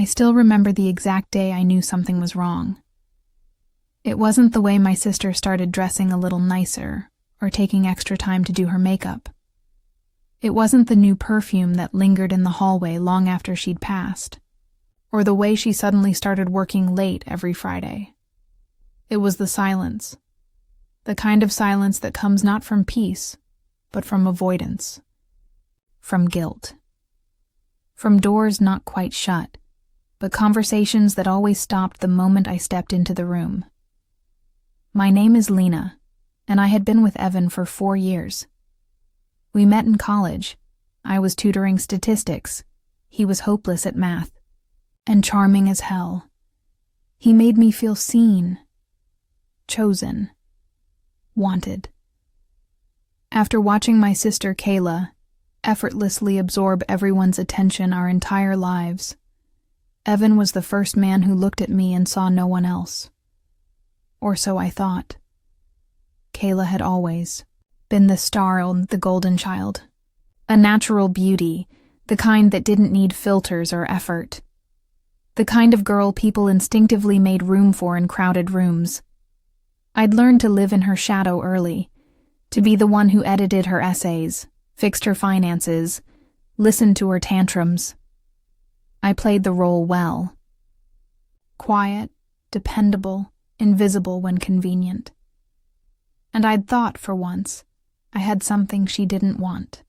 I still remember the exact day I knew something was wrong. It wasn't the way my sister started dressing a little nicer or taking extra time to do her makeup. It wasn't the new perfume that lingered in the hallway long after she'd passed, or the way she suddenly started working late every Friday. It was the silence. The kind of silence that comes not from peace, but from avoidance. From guilt. From doors not quite shut, but conversations that always stopped the moment I stepped into the room. My name is Lena, and I had been with Evan for 4 years. We met in college. I was tutoring statistics. He was hopeless at math. And charming as hell. He made me feel seen, chosen, wanted. After watching my sister Kayla effortlessly absorb everyone's attention our entire lives, Evan was the first man who looked at me and saw no one else. Or so I thought. Kayla had always been the star and the golden child. A natural beauty, the kind that didn't need filters or effort. The kind of girl people instinctively made room for in crowded rooms. I'd learned to live in her shadow early, to be the one who edited her essays, fixed her finances, listened to her tantrums. I played the role well. Quiet, dependable, invisible when convenient. And I'd thought, for once, I had something she didn't want.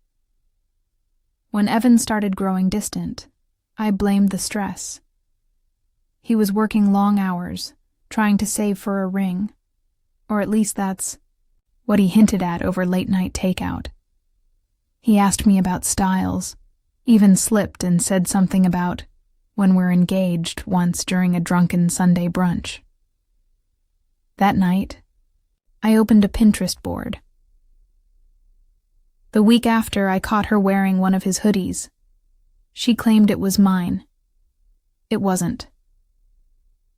When Evan started growing distant, I blamed the stress. He was working long hours, trying to save for a ring, or at least that's what he hinted at over late-night takeout. He asked me about styles, even slipped and said something about when we're engaged once during a drunken Sunday brunch. That night, I opened a Pinterest board. The week after, I caught her wearing one of his hoodies. She claimed it was mine. It wasn't.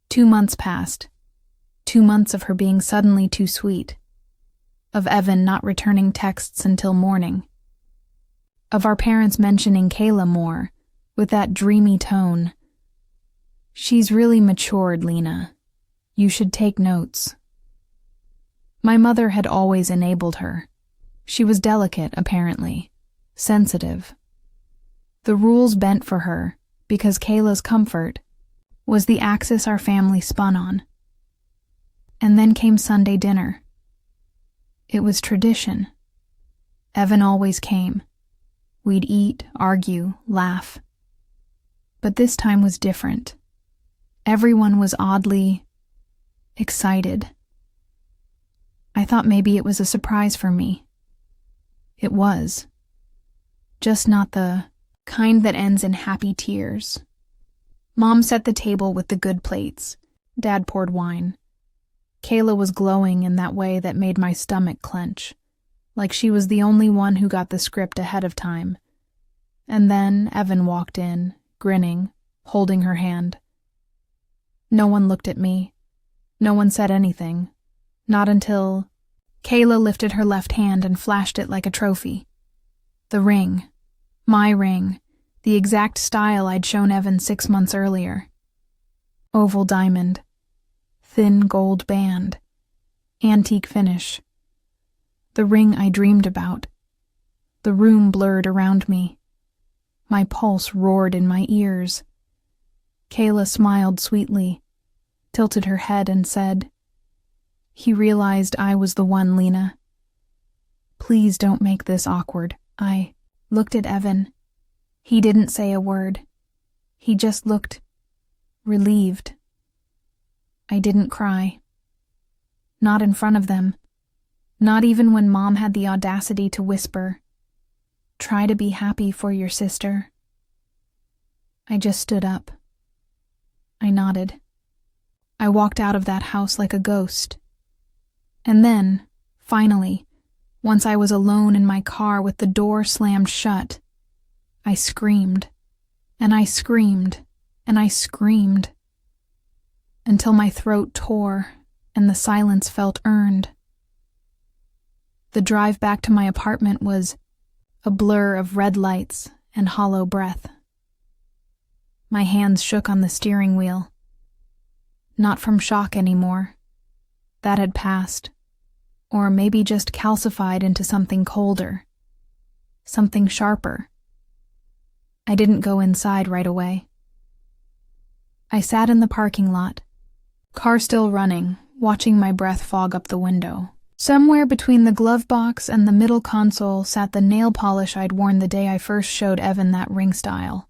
2 months passed. 2 months of her being suddenly too sweet. Of Evan not returning texts until morning. Of our parents mentioning Kayla more, with that dreamy tone. She's really matured, Lena. You should take notes. My mother had always enabled her. She was delicate, apparently. Sensitive. The rules bent for her, because Kayla's comfort was the axis our family spun on. And then came Sunday dinner. It was tradition. Evan always came. We'd eat, argue, laugh. But this time was different. Everyone was oddly excited. I thought maybe it was a surprise for me. It was. Just not the kind that ends in happy tears. Mom set the table with the good plates. Dad poured wine. Kayla was glowing in that way that made my stomach clench, like she was the only one who got the script ahead of time. And then Evan walked in, grinning, holding her hand. No one looked at me. No one said anything. Not until Kayla lifted her left hand and flashed it like a trophy. The ring. My ring. The exact style I'd shown Evan 6 months earlier. Oval diamond. Thin gold band. Antique finish. The ring I dreamed about. The room blurred around me. My pulse roared in my ears. Kayla smiled sweetly, tilted her head and said, "He realized I was the one, Lena. Please don't make this awkward." I looked at Evan. He didn't say a word. He just looked relieved. I didn't cry. Not in front of them. Not even when Mom had the audacity to whisper, "Try to be happy for your sister." I just stood up. I nodded. I walked out of that house like a ghost. And then, finally, once I was alone in my car with the door slammed shut, I screamed, and I screamed, and I screamed, until my throat tore and the silence felt earned. The drive back to my apartment was a blur of red lights and hollow breath. My hands shook on the steering wheel. Not from shock anymore. That had passed. Or maybe just calcified into something colder. Something sharper. I didn't go inside right away. I sat in the parking lot, car still running, watching my breath fog up the window. Somewhere between the glove box and the middle console sat the nail polish I'd worn the day I first showed Evan that ring style.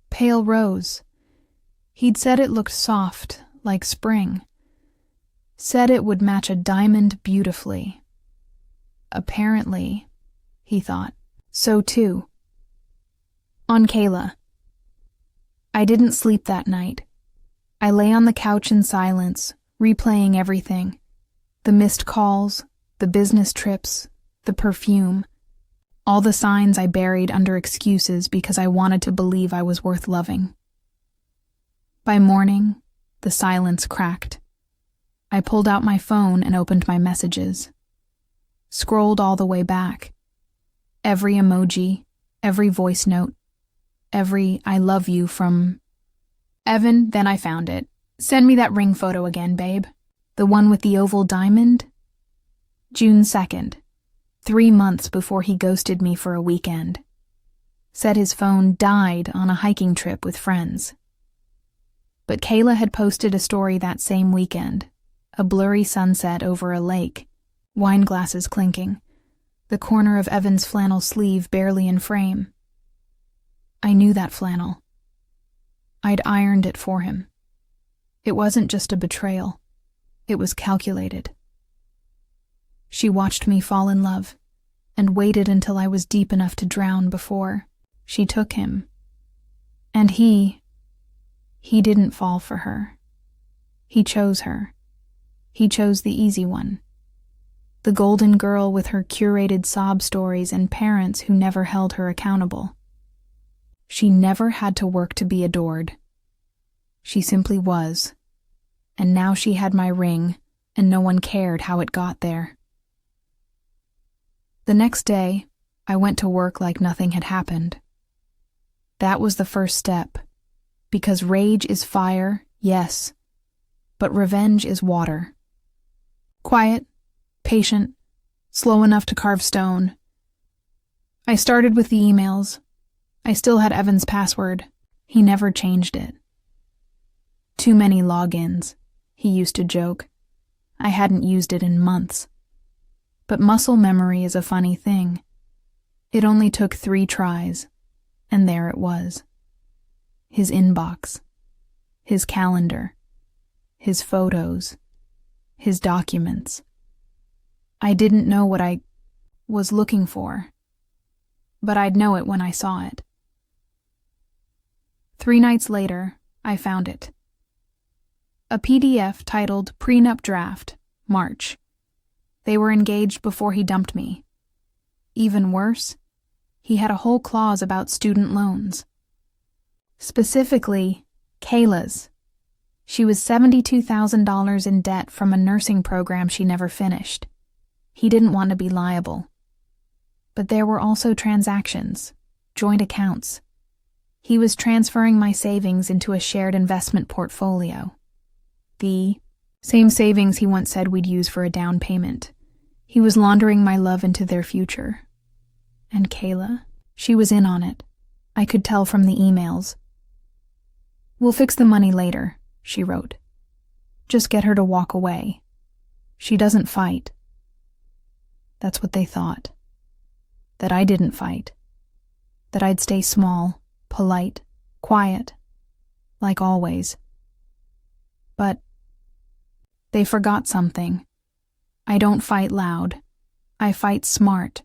Pale rose. He'd said it looked soft, like spring. Said it would match a diamond beautifully. Apparently, he thought, so too. On Kayla. I didn't sleep that night. I lay on the couch in silence, replaying everything. The missed calls, the business trips, the perfume. All the signs I buried under excuses because I wanted to believe I was worth loving. By morning, the silence cracked. I pulled out my phone and opened my messages. Scrolled all the way back. Every emoji, every voice note, every I love you from Evan. Then I found it. Send me that ring photo again, babe. The one with the oval diamond? June 2nd, 3 months before he ghosted me for a weekend. Said his phone died on a hiking trip with friends. But Kayla had posted a story that same weekend, a blurry sunset over a lake, wine glasses clinking, the corner of Evan's flannel sleeve barely in frame. I knew that flannel. I'd ironed it for him. It wasn't just a betrayal. It was calculated. She watched me fall in love and waited until I was deep enough to drown before she took him. And he didn't fall for her. He chose her. He chose the easy one. The golden girl with her curated sob stories and parents who never held her accountable. She never had to work to be adored. She simply was. And now she had my ring, and no one cared how it got there. The next day, I went to work like nothing had happened. That was the first step, because rage is fire, yes, but revenge is water. Quiet, patient, slow enough to carve stone. I started with the emails. I still had Evan's password. He never changed it. Too many logins. He used to joke. I hadn't used it in months. But muscle memory is a funny thing. It only took 3 tries, and there it was. His inbox, his calendar, his photos, his documents. I didn't know what I was looking for, but I'd know it when I saw it. 3 nights later, I found it. A PDF titled Prenup Draft, March. They were engaged before he dumped me. Even worse, he had a whole clause about student loans. Specifically, Kayla's. She was $72,000 in debt from a nursing program she never finished. He didn't want to be liable. But there were also transactions, joint accounts. He was transferring my savings into a shared investment portfolio. The same savings he once said we'd use for a down payment. He was laundering my love into their future. And Kayla, she was in on it. I could tell from the emails. We'll fix the money later, she wrote. Just get her to walk away. She doesn't fight. That's what they thought. That I didn't fight. That I'd stay small, polite, quiet, like always. But they forgot something. I don't fight loud. I fight smart.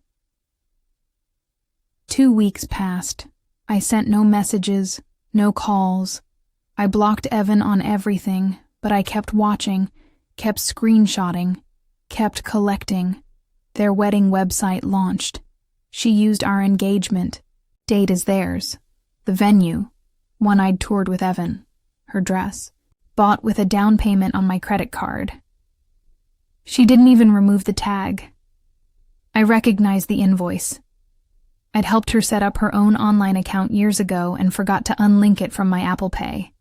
2 weeks passed. I sent no messages, no calls. I blocked Evan on everything, but I kept watching, kept screenshotting, kept collecting. Their wedding website launched. She used our engagement. Date is theirs. The venue, one I'd toured with Evan. Her dress. Bought with a down payment on my credit card. She didn't even remove the tag. I recognized the invoice. I'd helped her set up her own online account years ago and forgot to unlink it from my Apple Pay.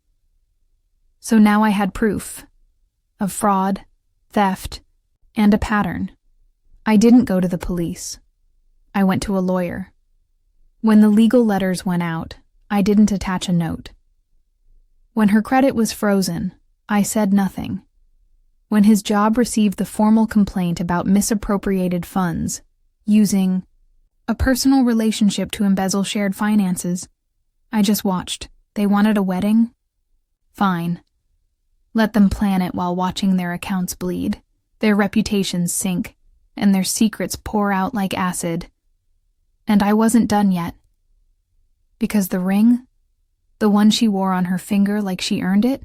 So now I had proof of fraud, theft, and a pattern. I didn't go to the police. I went to a lawyer. When the legal letters went out, I didn't attach a note. When her credit was frozen, I said nothing. When his job received the formal complaint about misappropriated funds, using a personal relationship to embezzle shared finances, I just watched. They wanted a wedding? Fine. Let them plan it while watching their accounts bleed, their reputations sink, and their secrets pour out like acid. And I wasn't done yet. Because the ring, the one she wore on her finger like she earned it,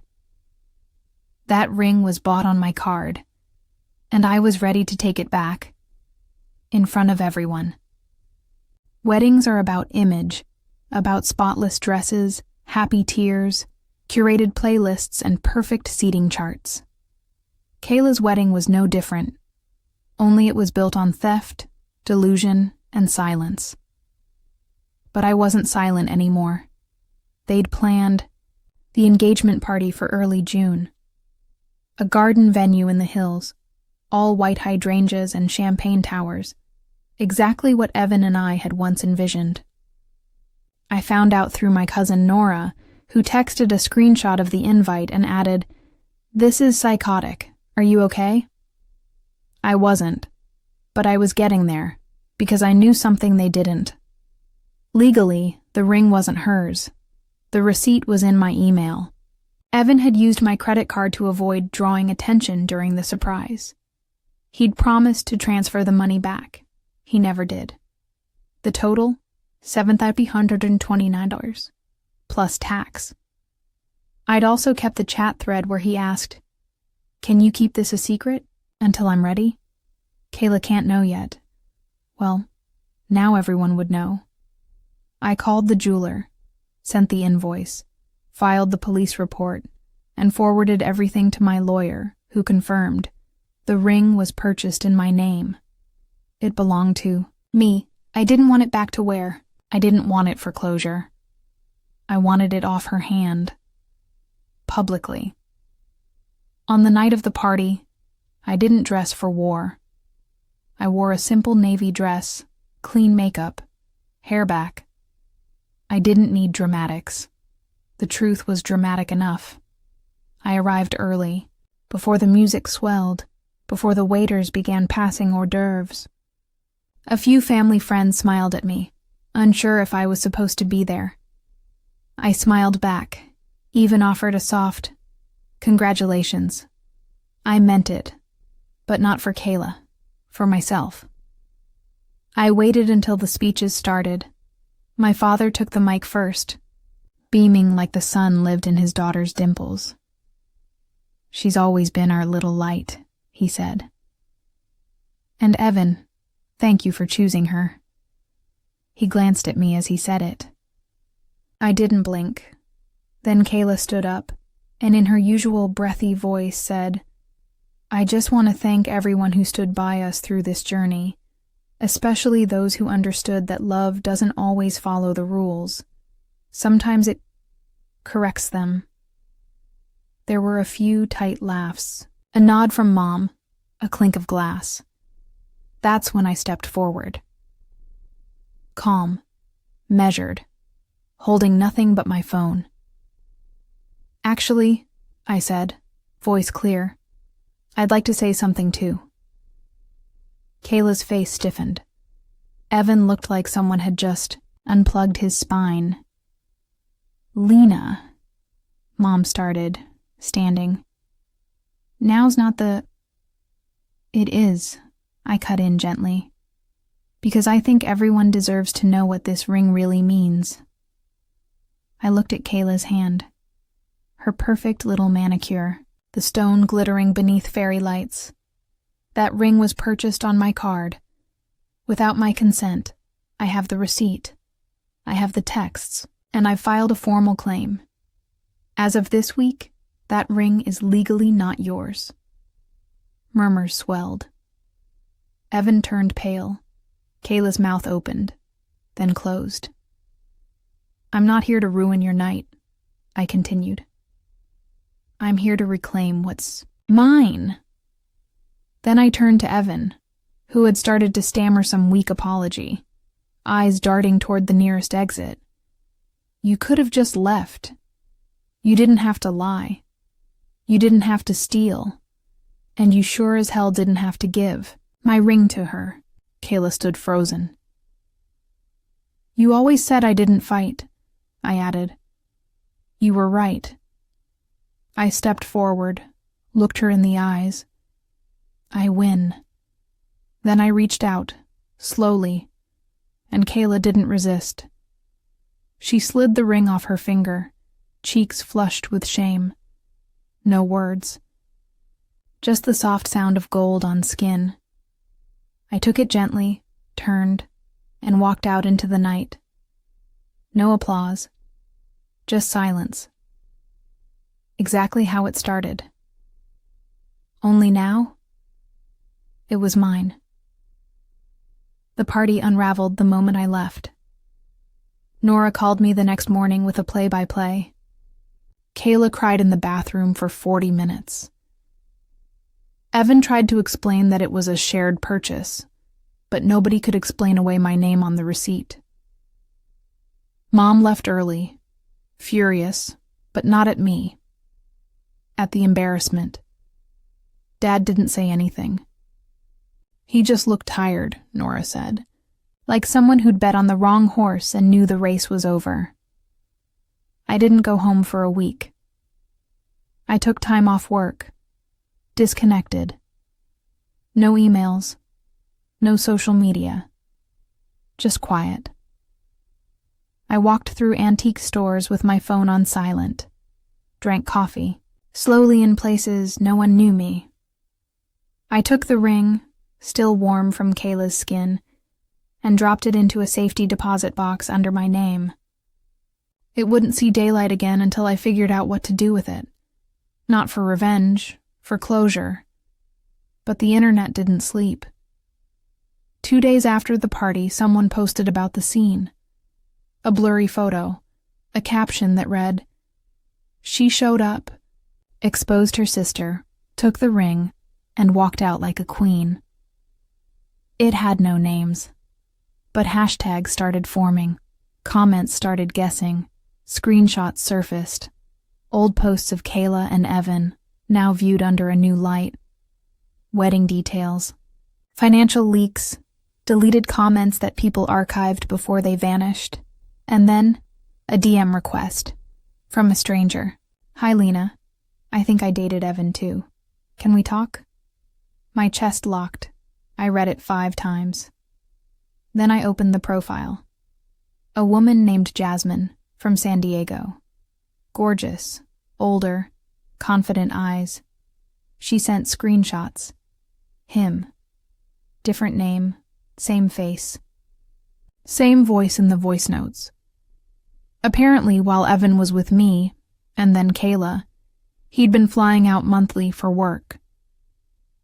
that ring was bought on my card, and I was ready to take it back, in front of everyone. Weddings are about image, about spotless dresses, happy tears, curated playlists, and perfect seating charts. Kayla's wedding was no different, only it was built on theft, delusion, and silence. But I wasn't silent anymore. They'd planned the engagement party for early June. A garden venue in the hills, all white hydrangeas and champagne towers, exactly what Evan and I had once envisioned. I found out through my cousin Nora, who texted a screenshot of the invite and added, "This is psychotic. Are you okay?" I wasn't, but I was getting there, because I knew something they didn't. Legally, the ring wasn't hers. The receipt was in my email. Evan had used my credit card to avoid drawing attention during the surprise. He'd promised to transfer the money back. He never did. The total? $7,329, plus tax. I'd also kept the chat thread where he asked, "Can you keep this a secret until I'm ready? Kayla can't know yet." Well, now everyone would know. I called the jeweler, sent the invoice, filed the police report, and forwarded everything to my lawyer, who confirmed the ring was purchased in my name. It belonged to me. I didn't want it back to wear. I didn't want it for closure. I wanted it off her hand. Publicly. On the night of the party, I didn't dress for war. I wore a simple navy dress, clean makeup, hair back. I didn't need dramatics. The truth was dramatic enough. I arrived early, before the music swelled, before the waiters began passing hors d'oeuvres. A few family friends smiled at me, unsure if I was supposed to be there. I smiled back, even offered a soft, "Congratulations." I meant it, but not for Kayla, for myself. I waited until the speeches started. My father took the mic first, beaming like the sun lived in his daughter's dimples. "She's always been our little light," he said. "And Evan, thank you for choosing her." He glanced at me as he said it. I didn't blink. Then Kayla stood up, and in her usual breathy voice said, "I just want to thank everyone who stood by us through this journey, especially those who understood that love doesn't always follow the rules. Sometimes it corrects them." There were a few tight laughs, a nod from Mom, a clink of glass. That's when I stepped forward. Calm, measured, holding nothing but my phone. "Actually," I said, voice clear, "I'd like to say something too." Kayla's face stiffened. Evan looked like someone had just unplugged his spine. "Lena," Mom started, standing. "Now's not the—" "It is," I cut in gently, "because I think everyone deserves to know what this ring really means." I looked at Kayla's hand. Her perfect little manicure, the stone glittering beneath fairy lights. That ring was purchased on my card. Without my consent, I have the receipt. I have the texts, and I've filed a formal claim. As of this week, that ring is legally not yours. Murmurs swelled. Evan turned pale. Kayla's mouth opened. then closed. "I'm not here to ruin your night," I continued. "I'm here to reclaim what's mine." Then I turned to Evan, who had started to stammer some weak apology, eyes darting toward the nearest exit. "You could have just left. You didn't have to lie. You didn't have to steal. And you sure as hell didn't have to give my ring to her." Kayla stood frozen. "You always said I didn't fight," I added. "You were right." I stepped forward, looked her in the eyes. "I win." Then I reached out, slowly, and Kayla didn't resist. She slid the ring off her finger, cheeks flushed with shame. No words. Just the soft sound of gold on skin. I took it gently, turned, and walked out into the night. No applause. Just silence. Exactly how it started. Only now, it was mine. The party unraveled the moment I left. Nora called me the next morning with a play-by-play. Kayla cried in the bathroom for 40 minutes. Evan tried to explain that it was a shared purchase, but nobody could explain away my name on the receipt. Mom left early, furious, but not at me. At the embarrassment. Dad didn't say anything. He just looked tired, Nora said, like someone who'd bet on the wrong horse and knew the race was over. I didn't go home for a week. I took time off work, disconnected. No emails, no social media, just quiet. I walked through antique stores with my phone on silent, drank coffee, slowly in places no one knew me. I took the ring, still warm from Kayla's skin, and dropped it into a safety deposit box under my name. It wouldn't see daylight again until I figured out what to do with it. Not for revenge, for closure. But the internet didn't sleep. 2 days after the party, someone posted about the scene. A blurry photo, a caption that read, "She showed up, exposed her sister, took the ring, and walked out like a queen." It had no names, but hashtags started forming, comments started guessing, screenshots surfaced, old posts of Kayla and Evan, now viewed under a new light, wedding details, financial leaks, deleted comments that people archived before they vanished, and then a DM request from a stranger. "Hi, Lena. I think I dated Evan too. Can we talk?" My chest locked. I read it 5 times. Then I opened the profile. A woman named Jasmine from San Diego. Gorgeous, older, confident eyes. She sent screenshots. Him. Different name, same face. Same voice in the voice notes. Apparently, while Evan was with me, and then Kayla, he'd been flying out monthly for work.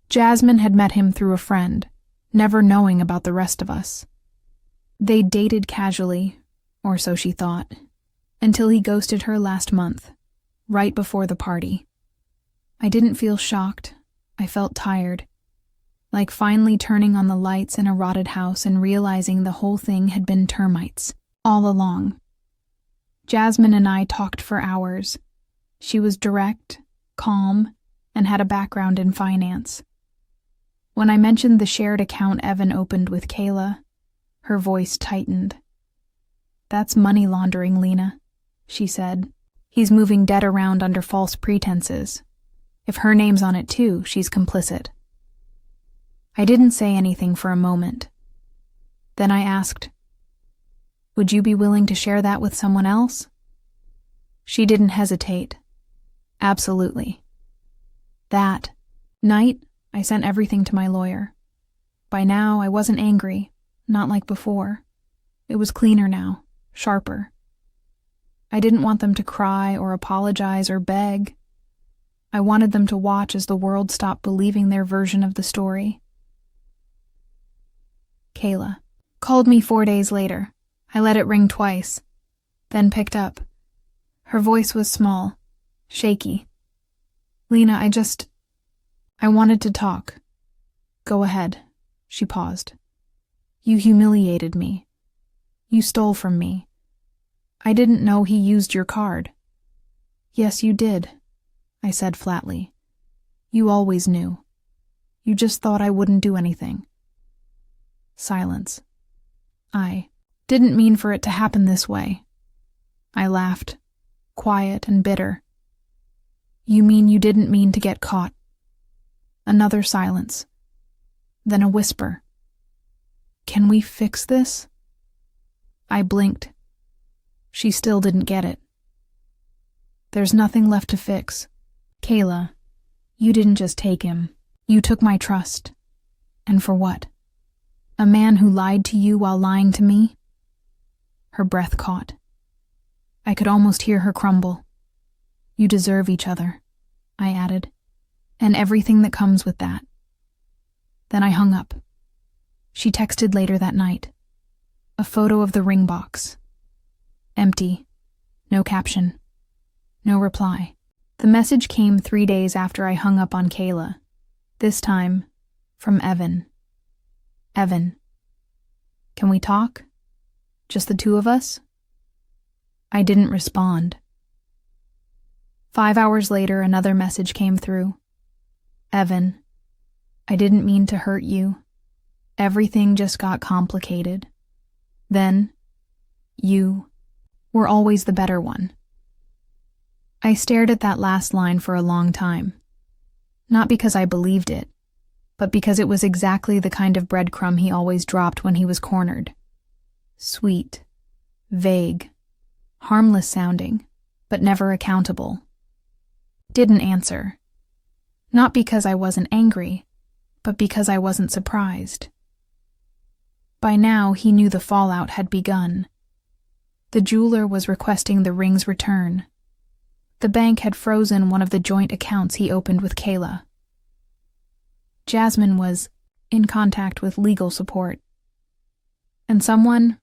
Jasmine had met him through a friend, never knowing about the rest of us. They dated casually, or so she thought, until he ghosted her last month, right before the party. I didn't feel shocked. I felt tired, like finally turning on the lights in a rotted house and realizing the whole thing had been termites, all along. Jasmine and I talked for hours. She was direct, calm, and had a background in finance. When I mentioned the shared account Evan opened with Kayla, her voice tightened. "That's money laundering, Lena," she said. "He's moving debt around under false pretenses. If her name's on it too, she's complicit." I didn't say anything for a moment. Then I asked, "Would you be willing to share that with someone else?" She didn't hesitate. "Absolutely." That night, I sent everything to my lawyer. By now, I wasn't angry, not like before. It was cleaner now, sharper. I didn't want them to cry or apologize or beg. I wanted them to watch as the world stopped believing their version of the story. Kayla called me 4 days later, I let it ring twice, then picked up. Her voice was small, shaky. Lena, I wanted to talk. Go ahead. She paused. You humiliated me. You stole from me. I didn't know he used your card. Yes, you did, I said flatly. You always knew. You just thought I wouldn't do anything. Silence. I didn't mean for it to happen this way. I laughed, quiet and bitter. You mean you didn't mean to get caught? Another silence. Then a whisper. Can we fix this? I blinked. She still didn't get it. There's nothing left to fix. Kayla, you didn't just take him. You took my trust. And for what? A man who lied to you while lying to me? Her breath caught. I could almost hear her crumble. You deserve each other, I added, and everything that comes with that. Then I hung up. She texted later that night. A photo of the ring box. Empty. No caption. No reply. The message came 3 days after I hung up on Kayla. This time, from Evan. Evan. Can we talk? Just the two of us? I didn't respond. 5 hours later, another message came through. Evan, I didn't mean to hurt you. Everything just got complicated. Then, you were always the better one. I stared at that last line for a long time. Not because I believed it, but because it was exactly the kind of breadcrumb he always dropped when he was cornered. Sweet, vague, harmless sounding, but never accountable. Didn't answer. Not because I wasn't angry, but because I wasn't surprised. By now, he knew the fallout had begun. The jeweler was requesting the ring's return. The bank had frozen one of the joint accounts he opened with Kayla. Jasmine was in contact with legal support. And someone,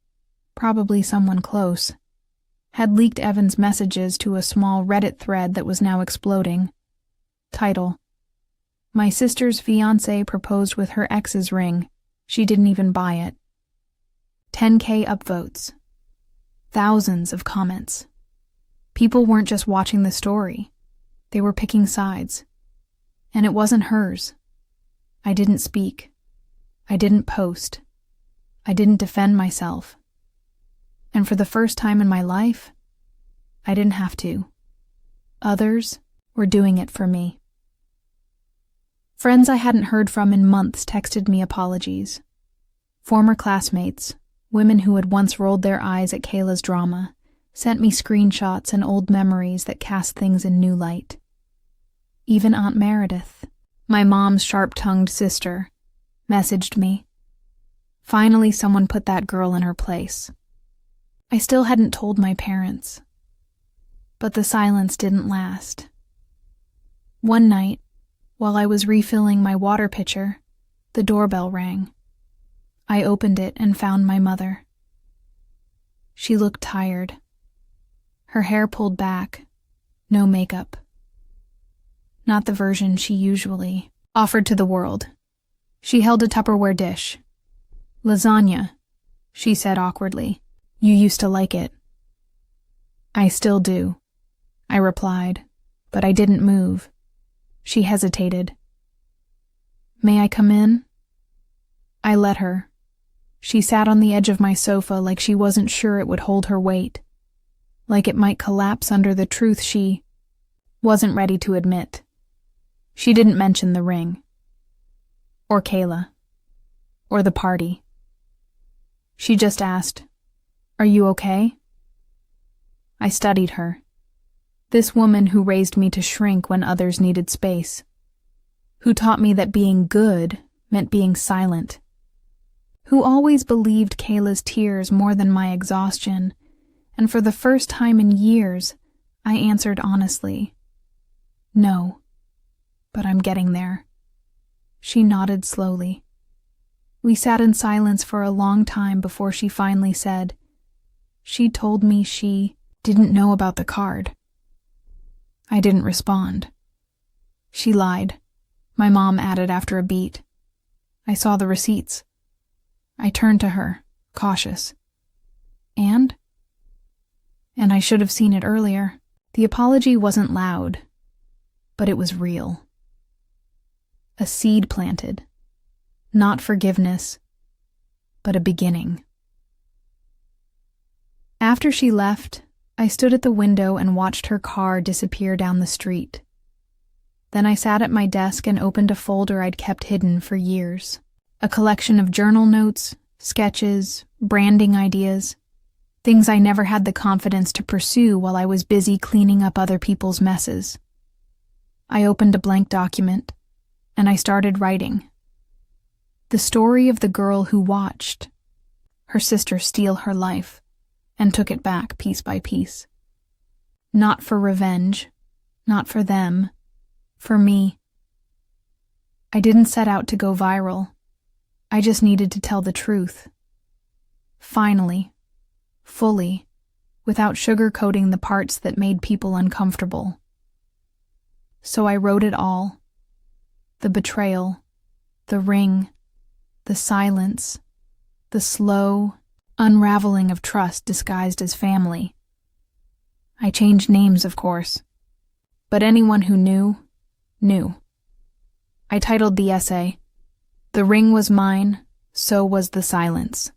probably someone close, had leaked Evan's messages to a small Reddit thread that was now exploding. Title: My sister's fiancé proposed with her ex's ring. She didn't even buy it. 10K upvotes. Thousands of comments. People weren't just watching the story. They were picking sides. And it wasn't hers. I didn't speak. I didn't post. I didn't defend myself. And for the first time in my life, I didn't have to. Others were doing it for me. Friends I hadn't heard from in months texted me apologies. Former classmates, women who had once rolled their eyes at Kayla's drama, sent me screenshots and old memories that cast things in new light. Even Aunt Meredith, my mom's sharp-tongued sister, messaged me. Finally, someone put that girl in her place. I still hadn't told my parents. But the silence didn't last. One night, while I was refilling my water pitcher, the doorbell rang. I opened it and found my mother. She looked tired. Her hair pulled back, no makeup. Not the version she usually offered to the world. She held a Tupperware dish. Lasagna, she said awkwardly. You used to like it. I still do, I replied, but I didn't move. She hesitated. May I come in? I let her. She sat on the edge of my sofa like she wasn't sure it would hold her weight, like it might collapse under the truth she wasn't ready to admit. She didn't mention the ring, or Kayla, or the party. She just asked, "Are you okay?" I studied her. This woman who raised me to shrink when others needed space, who taught me that being good meant being silent, who always believed Kayla's tears more than my exhaustion, and for the first time in years, I answered honestly, "No, but I'm getting there." She nodded slowly. We sat in silence for a long time before she finally said, She told me she didn't know about the card. I didn't respond. She lied, my mom added after a beat. I saw the receipts. I turned to her, cautious. And I should have seen it earlier. The apology wasn't loud, but it was real. A seed planted. Not forgiveness, but a beginning. After she left, I stood at the window and watched her car disappear down the street. Then I sat at my desk and opened a folder I'd kept hidden for years. A collection of journal notes, sketches, branding ideas, things I never had the confidence to pursue while I was busy cleaning up other people's messes. I opened a blank document, and I started writing. The story of the girl who watched her sister steal her life and took it back piece by piece. Not for revenge, not for them, for me. I didn't set out to go viral. I just needed to tell the truth. Finally, fully, without sugarcoating the parts that made people uncomfortable. So I wrote it all. The betrayal, the ring, the silence, the slow unraveling of trust disguised as family. I changed names, of course, but anyone who knew, knew. I titled the essay, "The Ring Was Mine, So Was the Silence."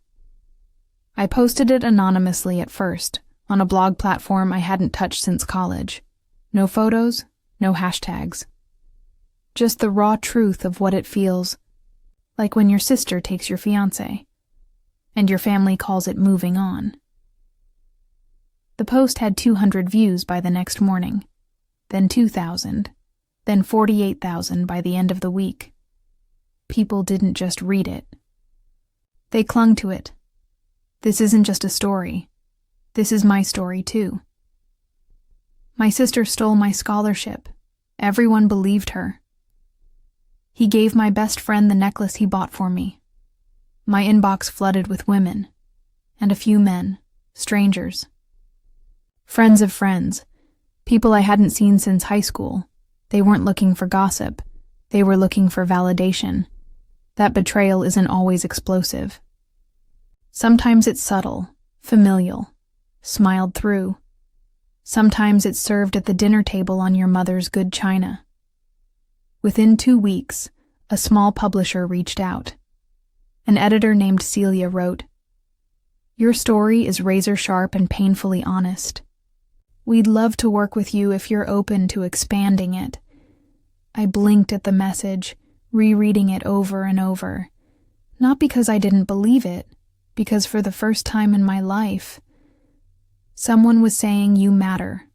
I posted it anonymously at first, on a blog platform I hadn't touched since college. No photos, no hashtags. Just the raw truth of what it feels like when your sister takes your fiancé, and your family calls it moving on. The post had 200 views by the next morning, then 2,000, then 48,000 by the end of the week. People didn't just read it. They clung to it. This isn't just a story. This is my story too. My sister stole my scholarship. Everyone believed her. He gave my best friend the necklace he bought for me. My inbox flooded with women, and a few men, strangers. Friends of friends, people I hadn't seen since high school. They weren't looking for gossip. They were looking for validation. That betrayal isn't always explosive. Sometimes it's subtle, familial, smiled through. Sometimes it's served at the dinner table on your mother's good china. Within 2 weeks, a small publisher reached out. An editor named Celia wrote, "Your story is razor-sharp and painfully honest. We'd love to work with you if you're open to expanding it." I blinked at the message, rereading it over and over. Not because I didn't believe it, because for the first time in my life, someone was saying you matter,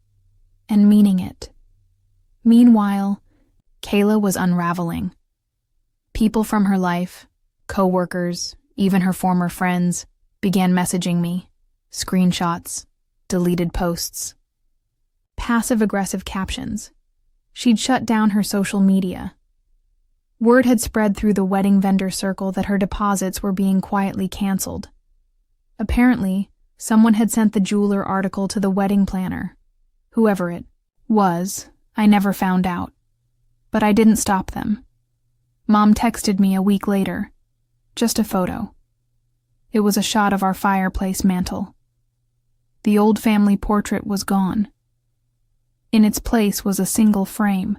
and meaning it. Meanwhile, Kayla was unraveling. People from her life, co-workers, even her former friends, began messaging me, screenshots, deleted posts, passive-aggressive captions. She'd shut down her social media. Word had spread through the wedding vendor circle that her deposits were being quietly canceled. Apparently, someone had sent the jeweler article to the wedding planner. Whoever it was, I never found out. But I didn't stop them. Mom texted me a week later. Just a photo. It was a shot of our fireplace mantel. The old family portrait was gone. In its place was a single frame.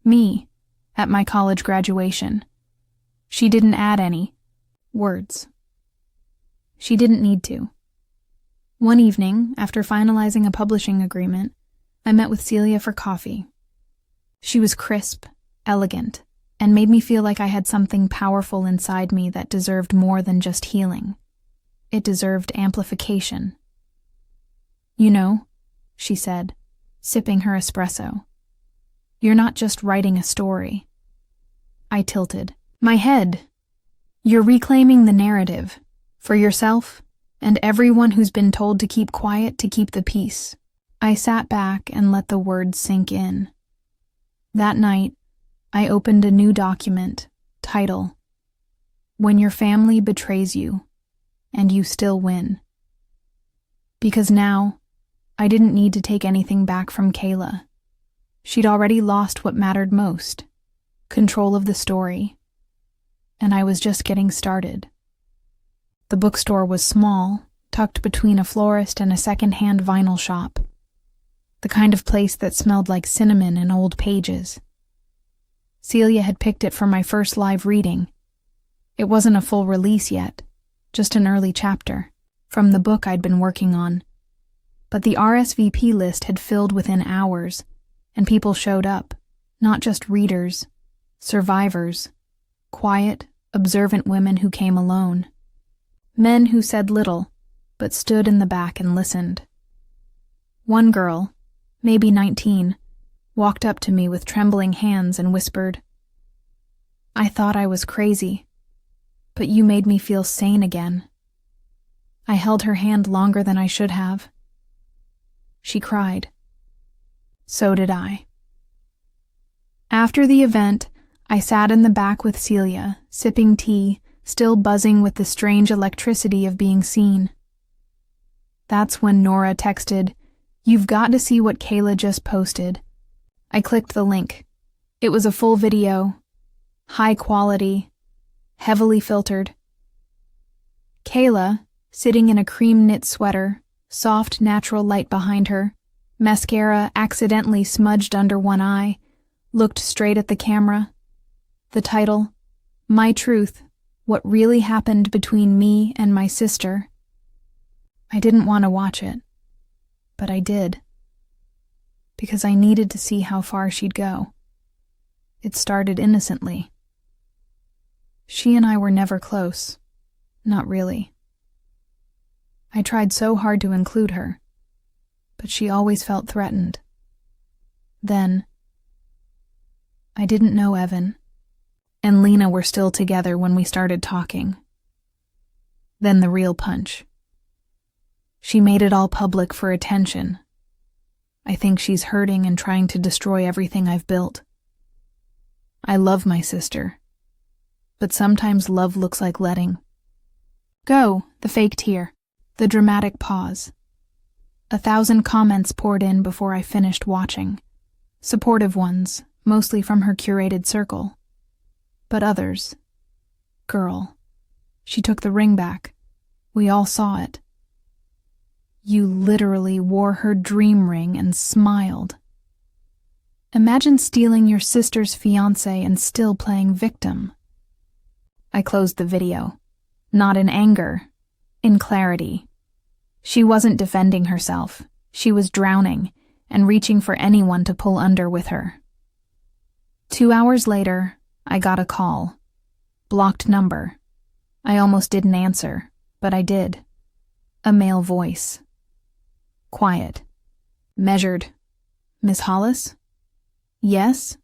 Me, at my college graduation. She didn't add any words. She didn't need to. One evening, after finalizing a publishing agreement, I met with Celia for coffee. She was crisp, elegant, and made me feel like I had something powerful inside me that deserved more than just healing. It deserved amplification. "You know," she said, sipping her espresso, "you're not just writing a story." I tilted. "My head. You're reclaiming the narrative, for yourself and everyone who's been told to keep quiet to keep the peace." I sat back and let the words sink in. That night, I opened a new document, title, "When Your Family Betrays You, and You Still Win." Because now, I didn't need to take anything back from Kayla. She'd already lost what mattered most, control of the story, and I was just getting started. The bookstore was small, tucked between a florist and a second-hand vinyl shop, the kind of place that smelled like cinnamon and old pages. Celia had picked it for my first live reading. It wasn't a full release yet, just an early chapter, from the book I'd been working on. But the RSVP list had filled within hours, and people showed up, not just readers, survivors, quiet, observant women who came alone. Men who said little, but stood in the back and listened. One girl, maybe 19, walked up to me with trembling hands and whispered, "I thought I was crazy, but you made me feel sane again." I held her hand longer than I should have. She cried. So did I. After the event, I sat in the back with Celia, sipping tea, still buzzing with the strange electricity of being seen. That's when Nora texted, "You've got to see what Kayla just posted." I clicked the link. It was a full video, high quality, heavily filtered. Kayla, sitting in a cream knit sweater, soft natural light behind her, mascara accidentally smudged under one eye, looked straight at the camera. The title, "My Truth, What Really Happened Between Me and My Sister." I didn't want to watch it, but I did, because I needed to see how far she'd go. It started innocently. She and I were never close, not really. I tried so hard to include her, but she always felt threatened. Then, I didn't know Evan, and Lena were still together when we started talking. Then the real punch. She made it all public for attention. I think she's hurting and trying to destroy everything I've built. I love my sister, but sometimes love looks like letting go. The fake tear, the dramatic pause. 1,000 comments poured in before I finished watching. Supportive ones, mostly from her curated circle. But others. "Girl, she took the ring back. We all saw it. You literally wore her dream ring and smiled. Imagine stealing your sister's fiancé and still playing victim." I closed the video, not in anger, in clarity. She wasn't defending herself. She was drowning and reaching for anyone to pull under with her. 2 hours later, I got a call. Blocked number. I almost didn't answer, but I did. A male voice. Quiet. Measured. "Miss Hollis?" "Yes?"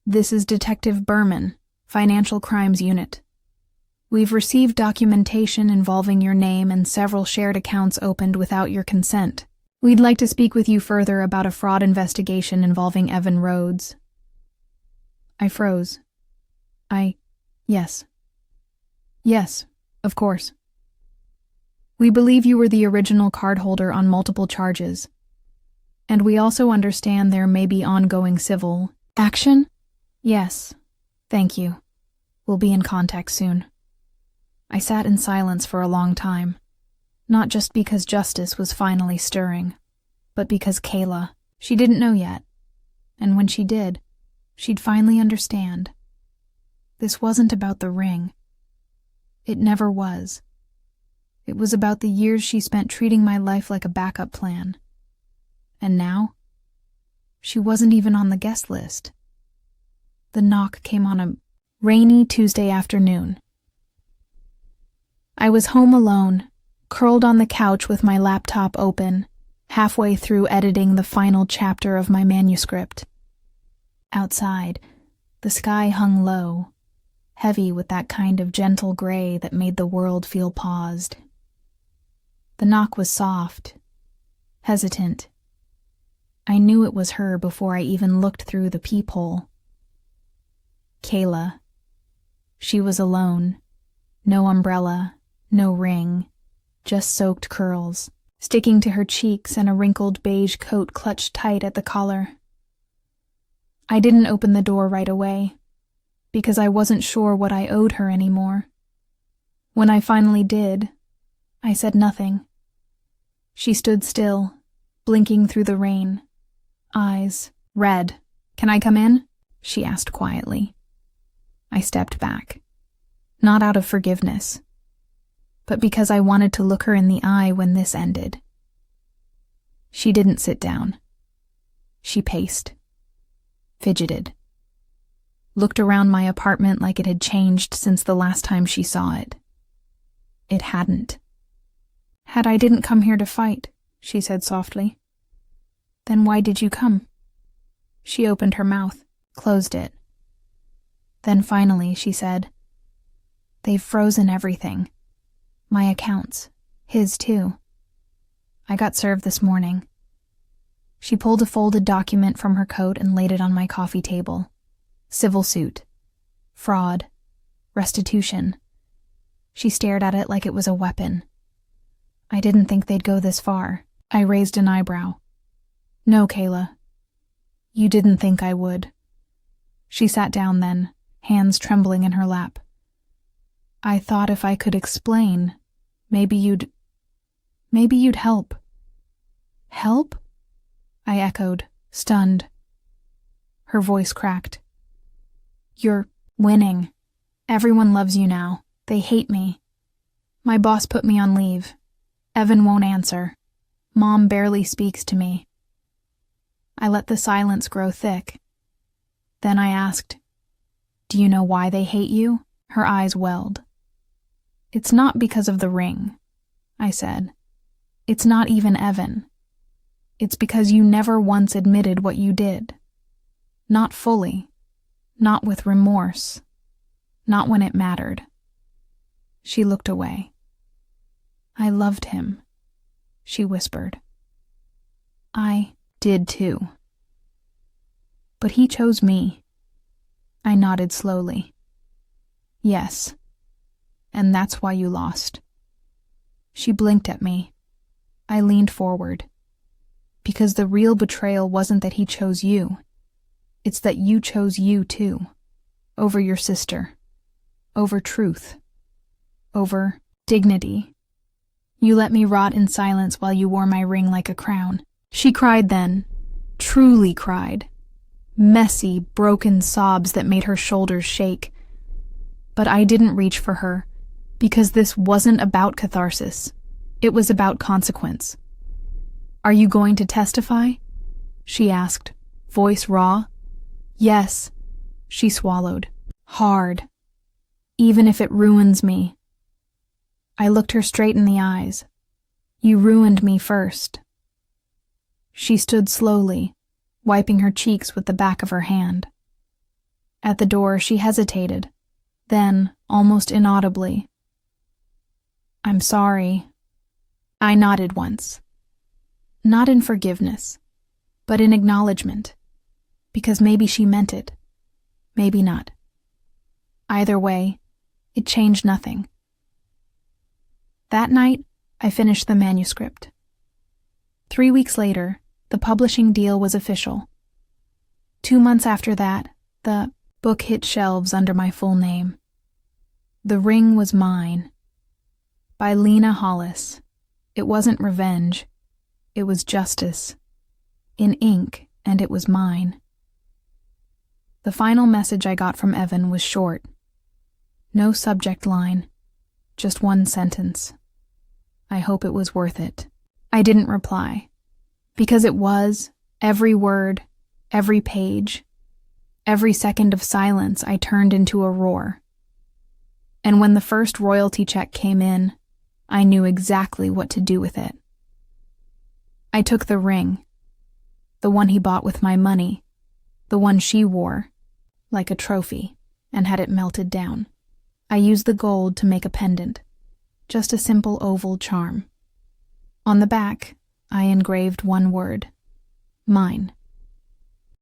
"This is Detective Berman, Financial Crimes Unit. We've received documentation involving your name and several shared accounts opened without your consent. We'd like to speak with you further about a fraud investigation involving Evan Rhodes." I froze. Yes. Yes, of course. "We believe you were the original cardholder on multiple charges. And we also understand there may be ongoing civil action?" "Yes. Thank you. We'll be in contact soon." I sat in silence for a long time, not just because justice was finally stirring, but because Kayla, she didn't know yet. And when she did, she'd finally understand. This wasn't about the ring. It never was. It was about the years she spent treating my life like a backup plan. And now, she wasn't even on the guest list. The knock came on a rainy Tuesday afternoon. I was home alone, curled on the couch with my laptop open, halfway through editing the final chapter of my manuscript. Outside, the sky hung low, heavy with that kind of gentle gray that made the world feel paused. The knock was soft, hesitant. I knew it was her before I even looked through the peephole. Kayla. She was alone. No umbrella, no ring, just soaked curls. sticking to her cheeks and a wrinkled beige coat clutched tight at the collar. I didn't open the door right away, because I wasn't sure what I owed her anymore. When I finally did, I said nothing. She stood still, blinking through the rain, eyes red. "Can I come in?" she asked quietly. I stepped back, not out of forgiveness, but because I wanted to look her in the eye when this ended. She didn't sit down. She paced, fidgeted, looked around my apartment like it had changed since the last time she saw it. It hadn't. "I didn't come here to fight," she said softly. "Then why did you come?" She opened her mouth, closed it. Then finally she said, "They've frozen everything. My accounts. His too. I got served this morning." She pulled a folded document from her coat and laid it on my coffee table. Civil suit. Fraud. Restitution. She stared at it like it was a weapon. I didn't think they'd go this far. I raised an eyebrow. "No, Kayla. You didn't think I would." She sat down then, hands trembling in her lap. "I thought if I could explain, maybe you'd help." "Help?" I echoed, stunned. Her voice cracked. "You're winning. Everyone loves you now. They hate me. My boss put me on leave. Evan won't answer. Mom barely speaks to me." I let the silence grow thick. Then I asked, "Do you know why they hate you?" Her eyes welled. "It's not because of the ring," I said. "It's not even Evan. It's because you never once admitted what you did. Not fully. Not with remorse. Not when it mattered." She looked away. "I loved him," she whispered. "I did too. But he chose me." I nodded slowly. "Yes. And that's why you lost." She blinked at me. I leaned forward. "Because the real betrayal wasn't that he chose you. It's that you chose you too. Over your sister. Over truth. Over dignity. You let me rot in silence while you wore my ring like a crown." She cried then. Truly cried. Messy, broken sobs that made her shoulders shake. But I didn't reach for her, because this wasn't about catharsis. It was about consequence. "Are you going to testify?" she asked, voice raw. "Yes," she swallowed. "Hard. Even if it ruins me." I looked her straight in the eyes. "You ruined me first." She stood slowly, wiping her cheeks with the back of her hand. At the door, she hesitated. Then, almost inaudibly, "I'm sorry." I nodded once. Not in forgiveness, but in acknowledgement. Because maybe she meant it. Maybe not. Either way, it changed nothing. That night, I finished the manuscript. 3 weeks later, the publishing deal was official. 2 months after that, the book hit shelves under my full name. The Ring Was Mine. By Lena Hollis. It wasn't revenge. It was justice. In ink, and it was mine. The final message I got from Evan was short. No subject line. Just one sentence. "I hope it was worth it." I didn't reply. Because it was, every word, every page, every second of silence I turned into a roar. And when the first royalty check came in, I knew exactly what to do with it. I took the ring, the one he bought with my money, the one she wore, like a trophy, and had it melted down. I used the gold to make a pendant, just a simple oval charm. On the back, I engraved one word, mine.